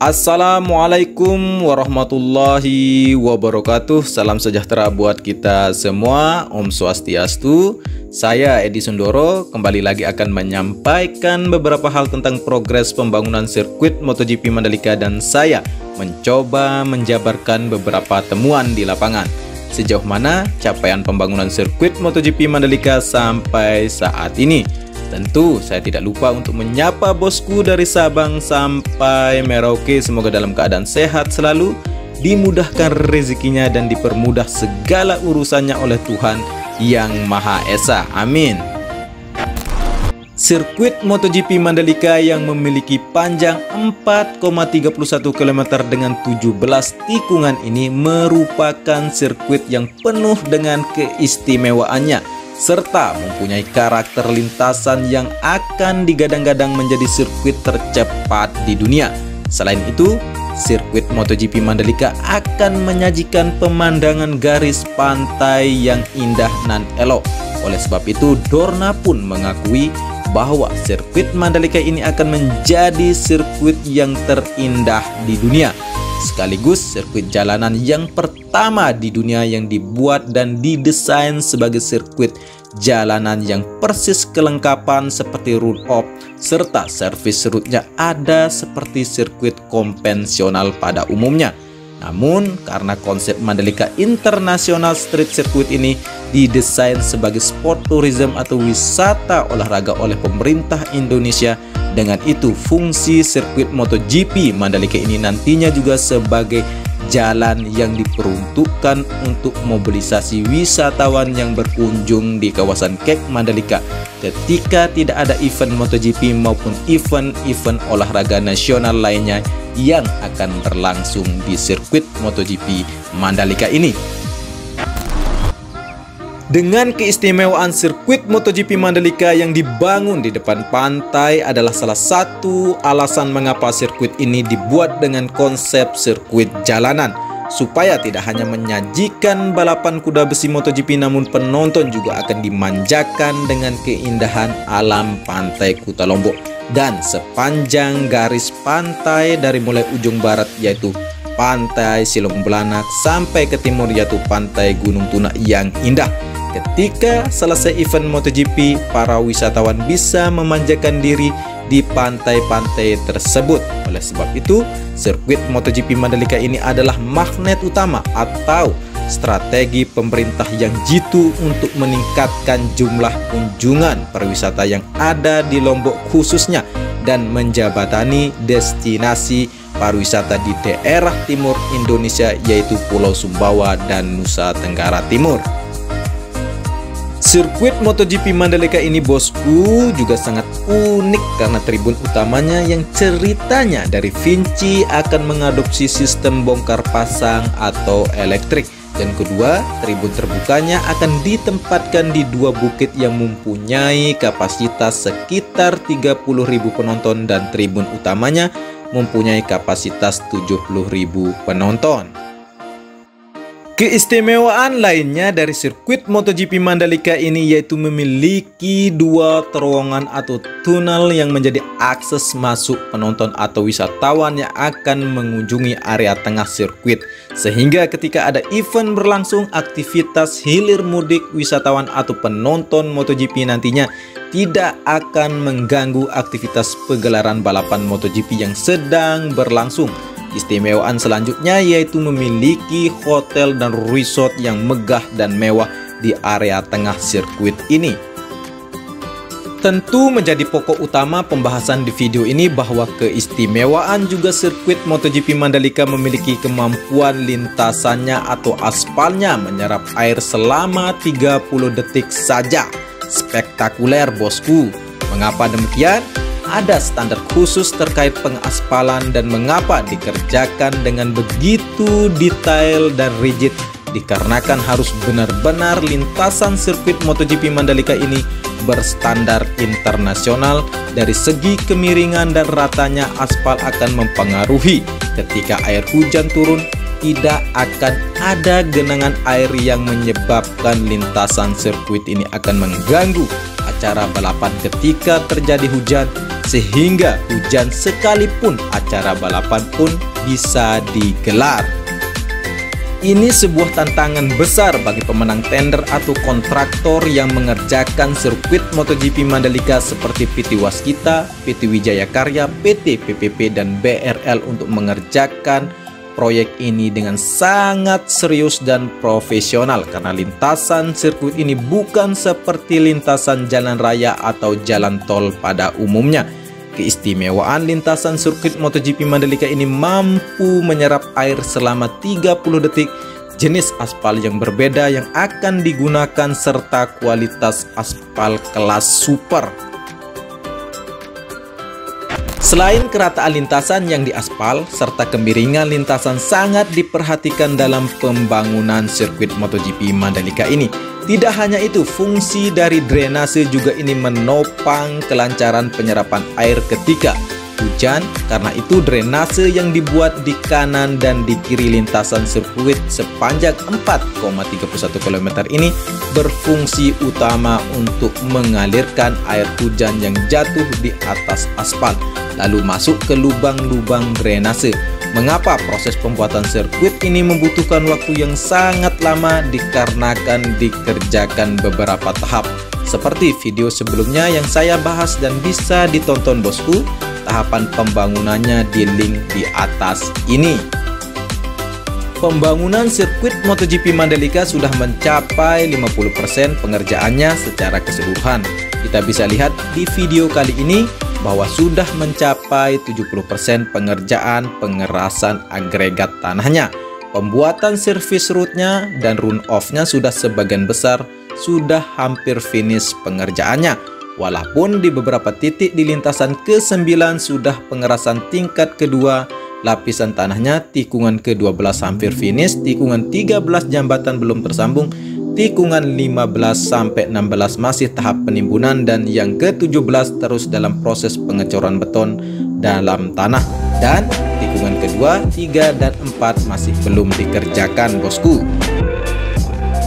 Assalamualaikum warahmatullahi wabarakatuh. Salam sejahtera buat kita semua. Om Swastiastu. Saya Edi Sundoro kembali lagi akan menyampaikan beberapa hal tentang progres pembangunan sirkuit MotoGP Mandalika, dan saya mencoba menjabarkan beberapa temuan di lapangan. Sejauh mana capaian pembangunan sirkuit MotoGP Mandalika sampai saat ini. Tentu saya tidak lupa untuk menyapa bosku dari Sabang sampai Merauke. Semoga dalam keadaan sehat selalu, dimudahkan rezekinya dan dipermudah segala urusannya oleh Tuhan Yang Maha Esa. Amin. Sirkuit MotoGP Mandalika yang memiliki panjang 4,31 km dengan 17 tikungan ini merupakan sirkuit yang penuh dengan keistimewaannya serta mempunyai karakter lintasan yang akan digadang-gadang menjadi sirkuit tercepat di dunia. Selain itu, sirkuit MotoGP Mandalika akan menyajikan pemandangan garis pantai yang indah nan elok. Oleh sebab itu, Dorna pun mengakui bahwa sirkuit Mandalika ini akan menjadi sirkuit yang terindah di dunia, sekaligus sirkuit jalanan yang pertama di dunia yang dibuat dan didesain sebagai sirkuit jalanan yang persis kelengkapan seperti run-off serta servis route-nya ada seperti sirkuit konvensional pada umumnya. Namun karena konsep Mandalika International Street Circuit ini didesain sebagai sport tourism atau wisata olahraga oleh pemerintah Indonesia, dengan itu fungsi sirkuit MotoGP Mandalika ini nantinya juga sebagai jalan yang diperuntukkan untuk mobilisasi wisatawan yang berkunjung di kawasan Kek Mandalika ketika tidak ada event MotoGP maupun event-event olahraga nasional lainnya yang akan berlangsung di sirkuit MotoGP Mandalika ini. Dengan keistimewaan sirkuit MotoGP Mandalika yang dibangun di depan pantai adalah salah satu alasan mengapa sirkuit ini dibuat dengan konsep sirkuit jalanan, supaya tidak hanya menyajikan balapan kuda besi MotoGP, namun penonton juga akan dimanjakan dengan keindahan alam pantai Kuta Lombok dan sepanjang garis pantai dari mulai ujung barat yaitu pantai Silong Belanak sampai ke timur yaitu pantai Gunung Tuna yang indah. Ketika selesai event MotoGP, para wisatawan bisa memanjakan diri di pantai-pantai tersebut. Oleh sebab itu, sirkuit MotoGP Mandalika ini adalah magnet utama atau strategi pemerintah yang jitu untuk meningkatkan jumlah kunjungan pariwisata yang ada di Lombok khususnya dan menjabatani destinasi pariwisata di daerah timur Indonesia yaitu Pulau Sumbawa dan Nusa Tenggara Timur. Sirkuit MotoGP Mandalika ini bosku juga sangat unik karena tribun utamanya yang ceritanya dari Vinci akan mengadopsi sistem bongkar pasang atau elektrik, dan kedua, tribun terbukanya akan ditempatkan di dua bukit yang mempunyai kapasitas sekitar 30.000 penonton dan tribun utamanya mempunyai kapasitas 70.000 penonton. Keistimewaan lainnya dari sirkuit MotoGP Mandalika ini yaitu memiliki dua terowongan atau tunnel yang menjadi akses masuk penonton atau wisatawan yang akan mengunjungi area tengah sirkuit, sehingga ketika ada event berlangsung, aktivitas hilir mudik wisatawan atau penonton MotoGP nantinya tidak akan mengganggu aktivitas pegelaran balapan MotoGP yang sedang berlangsung. Istimewaan selanjutnya yaitu memiliki hotel dan resort yang megah dan mewah di area tengah sirkuit ini. Tentu menjadi pokok utama pembahasan di video ini bahwa keistimewaan juga sirkuit MotoGP Mandalika memiliki kemampuan lintasannya atau aspalnya menyerap air selama 30 detik saja. Spektakuler bosku. Mengapa demikian? Ada standar khusus terkait pengaspalan dan mengapa dikerjakan dengan begitu detail dan rigid, dikarenakan harus benar-benar lintasan sirkuit MotoGP Mandalika ini berstandar internasional. Dari segi kemiringan dan ratanya aspal akan mempengaruhi ketika air hujan turun, tidak akan ada genangan air yang menyebabkan lintasan sirkuit ini akan mengganggu acara balapan ketika terjadi hujan sehingga hujan sekalipun acara balapan pun bisa digelar. Ini sebuah tantangan besar bagi pemenang tender atau kontraktor yang mengerjakan sirkuit MotoGP Mandalika seperti PT Waskita, PT Wijaya Karya, PT PPP, dan BRL untuk mengerjakan proyek ini dengan sangat serius dan profesional karena lintasan sirkuit ini bukan seperti lintasan jalan raya atau jalan tol pada umumnya. Keistimewaan lintasan sirkuit MotoGP Mandalika ini mampu menyerap air selama 30 detik, jenis aspal yang berbeda yang akan digunakan serta kualitas aspal kelas super. Selain kerataan lintasan yang diaspal serta kemiringan lintasan sangat diperhatikan dalam pembangunan sirkuit MotoGP Mandalika ini. Tidak hanya itu, fungsi dari drainase juga ini menopang kelancaran penyerapan air ketika hujan. Karena itu drainase yang dibuat di kanan dan di kiri lintasan sirkuit sepanjang 4,31 km ini berfungsi utama untuk mengalirkan air hujan yang jatuh di atas aspal lalu masuk ke lubang-lubang drainase. Mengapa proses pembuatan sirkuit ini membutuhkan waktu yang sangat lama? Dikarenakan dikerjakan beberapa tahap. Seperti video sebelumnya yang saya bahas dan bisa ditonton bosku, tahapan pembangunannya di link di atas ini. Pembangunan sirkuit MotoGP Mandalika sudah mencapai 50% pengerjaannya secara keseluruhan. Kita bisa lihat di video kali ini bahwa sudah mencapai 70% pengerjaan pengerasan agregat tanahnya. Pembuatan service route-nya dan run-off-nya sudah sebagian besar sudah hampir finish pengerjaannya. Walaupun di beberapa titik di lintasan ke-9 sudah pengerasan tingkat kedua, lapisan tanahnya tikungan ke-12 hampir finish, tikungan 13 jambatan belum tersambung, tikungan 15 sampai 16 masih tahap penimbunan, dan yang ke-17 terus dalam proses pengecoran beton dalam tanah, dan tikungan kedua, 3 dan 4 masih belum dikerjakan bosku.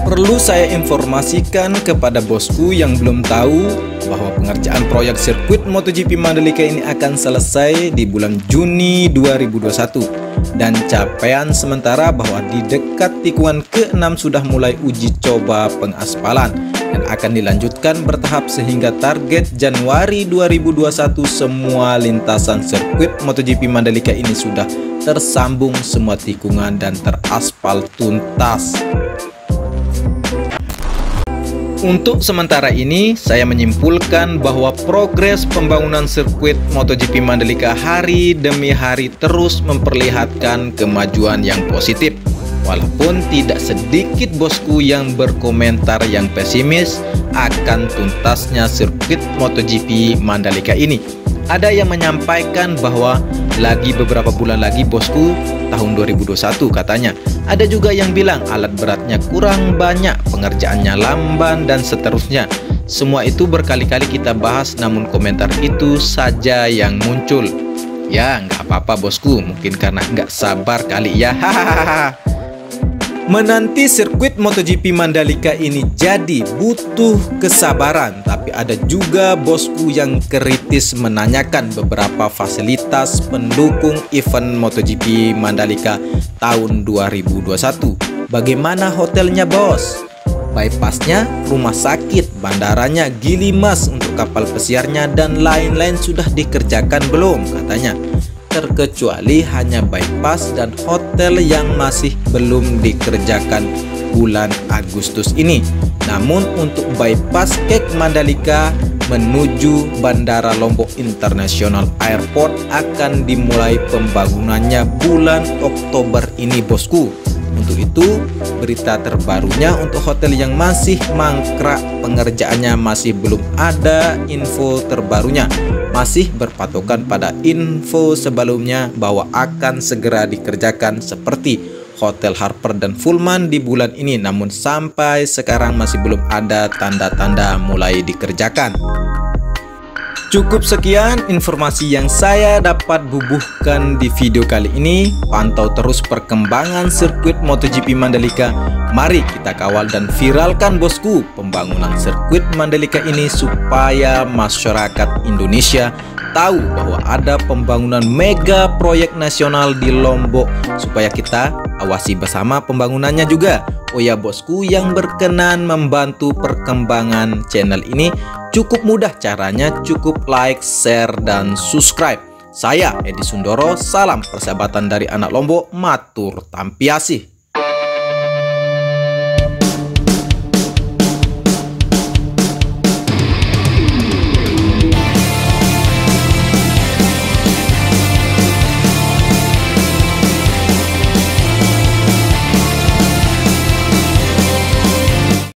Perlu saya informasikan kepada bosku yang belum tahu bahwa pengerjaan proyek sirkuit MotoGP Mandalika ini akan selesai di bulan Juni 2021 dan capaian sementara bahwa di dekat tikungan ke-6 sudah mulai uji coba pengaspalan dan akan dilanjutkan bertahap sehingga target Januari 2021 semua lintasan sirkuit MotoGP Mandalika ini sudah tersambung semua tikungan dan teraspal tuntas. Untuk sementara ini, saya menyimpulkan bahwa progres pembangunan sirkuit MotoGP Mandalika hari demi hari terus memperlihatkan kemajuan yang positif. Walaupun tidak sedikit bosku yang berkomentar yang pesimis akan tuntasnya sirkuit MotoGP Mandalika ini. Ada yang menyampaikan bahwa lagi beberapa bulan lagi bosku, tahun 2021 katanya. Ada juga yang bilang alat beratnya kurang banyak, pengerjaannya lamban, dan seterusnya. Semua itu berkali-kali kita bahas, namun komentar itu saja yang muncul. Ya nggak apa-apa bosku, mungkin karena nggak sabar kali ya. Hahaha. Menanti sirkuit MotoGP Mandalika ini jadi butuh kesabaran, tapi ada juga bosku yang kritis menanyakan beberapa fasilitas pendukung event MotoGP Mandalika tahun 2021. Bagaimana hotelnya bos? Bypassnya, rumah sakit, bandaranya, Gili Mas untuk kapal pesiarnya, dan lain-lain sudah dikerjakan belum katanya. Terkecuali hanya bypass dan hotel yang masih belum dikerjakan bulan Agustus ini. Namun untuk bypass Kek Mandalika menuju Bandara Lombok International Airport akan dimulai pembangunannya bulan Oktober ini bosku. Untuk itu, berita terbarunya untuk hotel yang masih mangkrak pengerjaannya masih belum ada info terbarunya. Masih berpatokan pada info sebelumnya bahwa akan segera dikerjakan seperti Hotel Harper dan Fullman di bulan ini. Namun sampai sekarang masih belum ada tanda-tanda mulai dikerjakan. Cukup sekian informasi yang saya dapat bubuhkan di video kali ini. Pantau terus perkembangan sirkuit MotoGP Mandalika. Mari kita kawal dan viralkan bosku pembangunan sirkuit Mandalika ini supaya masyarakat Indonesia tahu bahwa ada pembangunan mega proyek nasional di Lombok, supaya kita awasi bersama pembangunannya juga. Oh ya bosku, yang berkenan membantu perkembangan channel ini cukup mudah caranya, cukup like, share, dan subscribe. Saya Edi Sundoro, salam persahabatan dari anak Lombok, matur tampiasih.